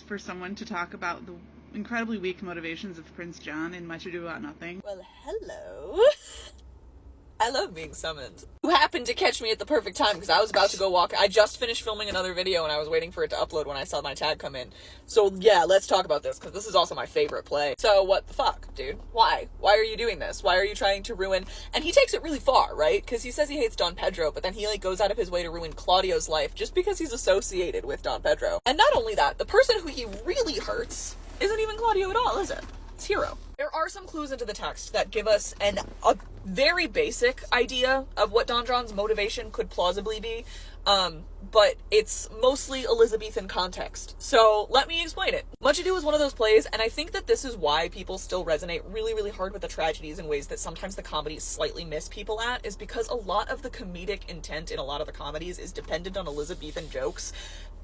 for someone to talk about the incredibly weak motivations of Prince John in Much Ado About Nothing. Well, hello. I love being summoned. You happened to catch me at the perfect time because I was about to go walk. I just finished filming another video and I was waiting for it to upload when I saw my tag come in. So yeah, let's talk about this because this is also my favorite play. So what the fuck, dude? Why? Why are you doing this? Why are you trying to ruin... And he takes it really far, right? Because he says he hates Don Pedro, but then he like goes out of his way to ruin Claudio's life just because he's associated with Don Pedro. And not only that, the person who he really hurts isn't even Claudio at all, is it? It's Hero. There are some clues into the text that give us a very basic idea of what Don John's motivation could plausibly be, but it's mostly Elizabethan context. So let me explain it. Much Ado is one of those plays, and I think that this is why people still resonate really, really hard with the tragedies in ways that sometimes the comedies slightly miss people at, is because a lot of the comedic intent in a lot of the comedies is dependent on Elizabethan jokes,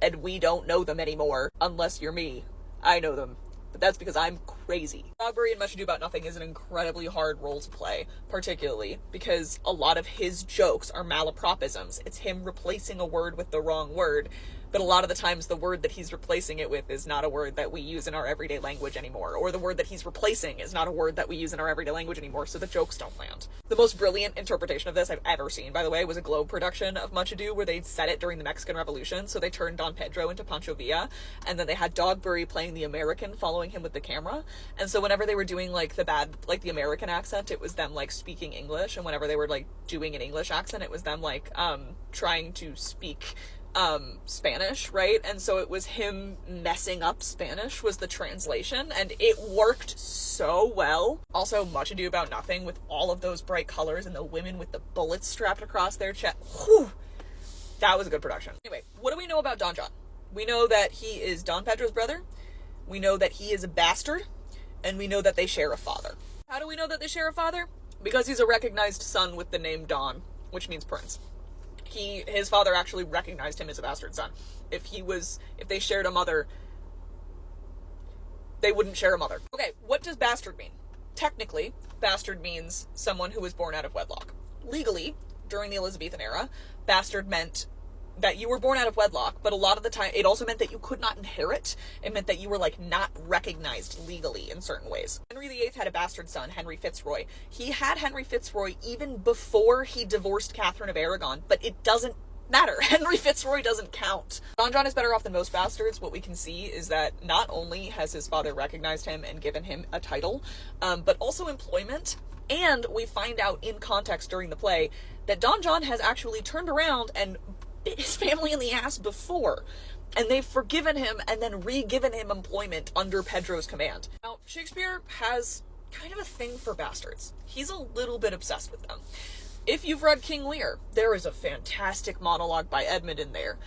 and we don't know them anymore, unless you're me. I know them. But that's because I'm crazy. Dogberry in Much Ado About Nothing is an incredibly hard role to play, particularly because a lot of his jokes are malapropisms. It's him replacing a word with the wrong word, but a lot of the times the word that he's replacing it with is not a word that we use in our everyday language anymore, or the word that he's replacing is not a word that we use in our everyday language anymore, so the jokes don't land. The most brilliant interpretation of this I've ever seen, by the way, was a Globe production of Much Ado where they set it during the Mexican Revolution, so they turned Don Pedro into Pancho Villa, and then they had Dogberry playing the American following him with the camera, and so whenever they were doing like the American accent, it was them like speaking English, and whenever they were like doing an English accent, it was them like trying to speak Spanish, right? And so it was him messing up Spanish was the translation, and it worked so well. Also, Much Ado About Nothing with all of those bright colors and the women with the bullets strapped across their chest. Whew, that was a good production. Anyway, what do we know about Don John? We know that he is Don Pedro's brother, we know that he is a bastard, and we know that they share a father. How do we know that they share a father? Because he's a recognized son with the name Don, which means prince. His father actually recognized him as a bastard son. If they shared a mother, they wouldn't share a mother. Okay, what does bastard mean? Technically, bastard means someone who was born out of wedlock. Legally, during the Elizabethan era, bastard meant that you were born out of wedlock, but a lot of the time it also meant that you could not inherit. It meant that you were like not recognized legally in certain ways. Henry VIII had a bastard son, Henry Fitzroy. He had Henry Fitzroy even before he divorced Catherine of Aragon, but it doesn't matter. Henry Fitzroy doesn't count. Don John is better off than most bastards. What we can see is that not only has his father recognized him and given him a title, but also employment. And we find out in context during the play that Don John has actually turned around and bit his family in the ass before, and they've forgiven him and then re-given him employment under Pedro's command. Now, Shakespeare has kind of a thing for bastards. He's a little bit obsessed with them. If you've read King Lear, there is a fantastic monologue by Edmund in there.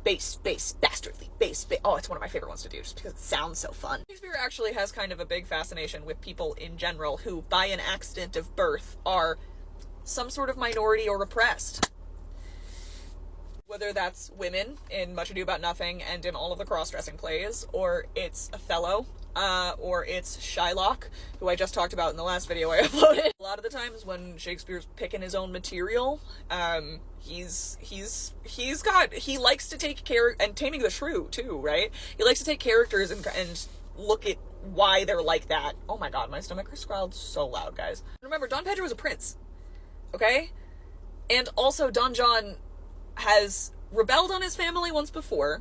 Base, bastardly, base. Oh, it's one of my favorite ones to do just because it sounds so fun. Shakespeare actually has kind of a big fascination with people in general who, by an accident of birth, are some sort of minority or oppressed. Whether that's women in Much Ado About Nothing and in all of the cross-dressing plays, or it's Othello, or it's Shylock, who I just talked about in the last video I uploaded. A lot of the times when Shakespeare's picking his own material, he likes to take care, and Taming the Shrew too, right? He likes to take characters and look at why they're like that. Oh my god, my stomach growled so loud, guys. Remember, Don Pedro was a prince, okay? And also, Don John has rebelled on his family once before,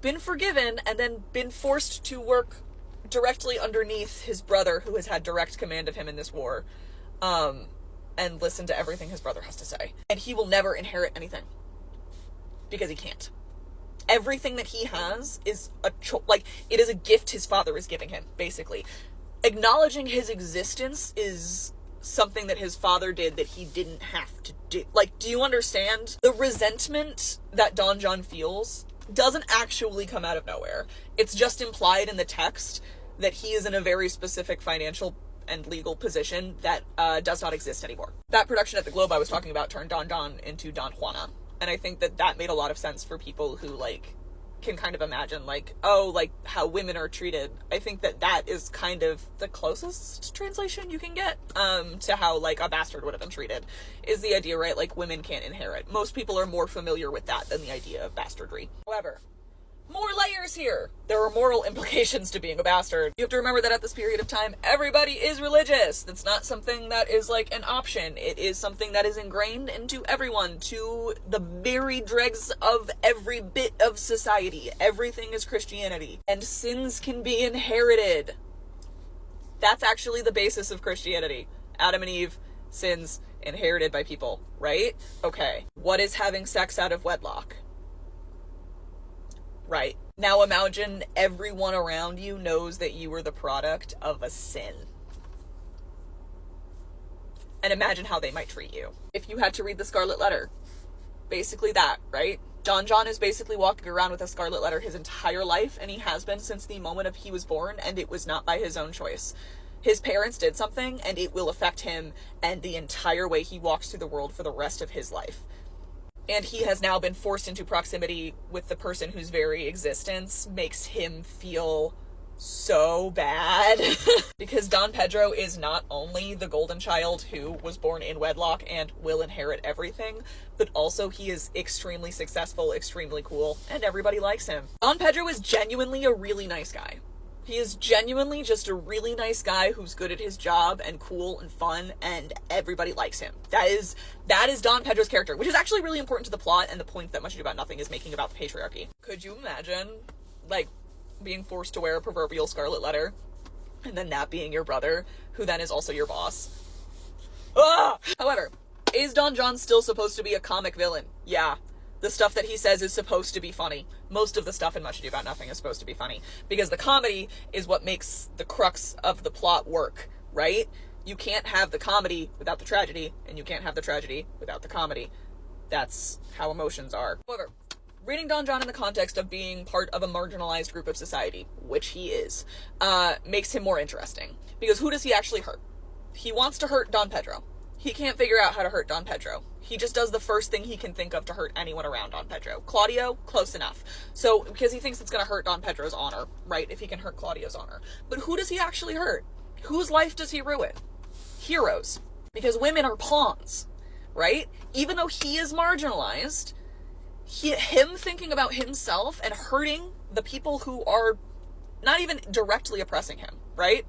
been forgiven, and then been forced to work directly underneath his brother, who has had direct command of him in this war, and listen to everything his brother has to say. And he will never inherit anything, because he can't. Everything that he has is it is a gift his father is giving him, basically. Acknowledging his existence is something that his father did that he didn't have to do. Like, do you understand? The resentment that Don John feels doesn't actually come out of nowhere. It's just implied in the text that he is in a very specific financial and legal position that does not exist anymore. That production at the Globe I was talking about turned Don John into Don Juana. And I think that that made a lot of sense for people who, like, can kind of imagine, like, oh, like, how women are treated. I think that that is kind of the closest translation you can get to how, like, a bastard would have been treated, is the idea, right? Like, women can't inherit. Most people are more familiar with that than the idea of bastardry. However, more layers here. There are moral implications to being a bastard. You have to remember that at this period of time, everybody is religious. That's not something that is like an option. It is something that is ingrained into everyone, to the very dregs of every bit of society. Everything is Christianity. And sins can be inherited. That's actually the basis of Christianity. Adam and Eve, sins inherited by people, right? Okay. What is having sex out of wedlock? Right. Now imagine everyone around you knows that you were the product of a sin. And imagine how they might treat you. If you had to read the Scarlet Letter, basically that, right? Don John is basically walking around with a Scarlet Letter his entire life, and he has been since the moment of he was born, and it was not by his own choice. His parents did something, and it will affect him and the entire way he walks through the world for the rest of his life. And he has now been forced into proximity with the person whose very existence makes him feel so bad. Because Don Pedro is not only the golden child who was born in wedlock and will inherit everything, but also he is extremely successful, extremely cool, and everybody likes him. Don Pedro is genuinely a really nice guy. He is genuinely just a really nice guy who's good at his job and cool and fun, and everybody likes him. That is Don Pedro's character, which is actually really important to the plot and the point that Much Ado About Nothing is making about the patriarchy. Could you imagine, like, being forced to wear a proverbial Scarlet Letter, and then that being your brother, who then is also your boss? Ah! However, is Don John still supposed to be a comic villain? Yeah. The stuff that he says is supposed to be funny. Most of the stuff in Much Ado About Nothing is supposed to be funny. Because the comedy is what makes the crux of the plot work, right? You can't have the comedy without the tragedy, and you can't have the tragedy without the comedy. That's how emotions are. However, reading Don John in the context of being part of a marginalized group of society, which he is, makes him more interesting. Because who does he actually hurt? He wants to hurt Don Pedro. He can't figure out how to hurt Don Pedro. He just does the first thing he can think of to hurt anyone around Don Pedro. Claudio, close enough. So, because he thinks it's going to hurt Don Pedro's honor, right? If he can hurt Claudio's honor. But who does he actually hurt? Whose life does he ruin? Heroes. Because women are pawns, right? Even though he is marginalized, him thinking about himself and hurting the people who are not even directly oppressing him, right?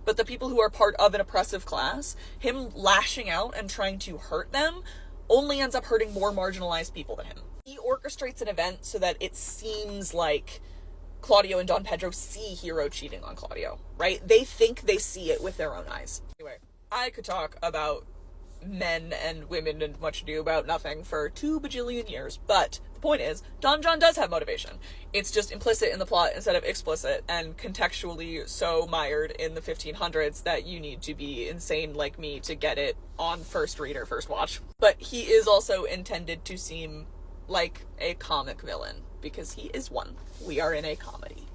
But the people who are part of an oppressive class, him lashing out and trying to hurt them only ends up hurting more marginalized people than him. He orchestrates an event so that it seems like Claudio and Don Pedro see Hero cheating on Claudio, right? They think they see it with their own eyes. Anyway, I could talk about men and women and Much Ado About Nothing for 2 bajillion years, but the point is, Don John does have motivation. It's just implicit in the plot instead of explicit, and contextually so mired in the 1500s that you need to be insane like me to get it on first read or first watch. But he is also intended to seem like a comic villain, because he is one. We are in a comedy.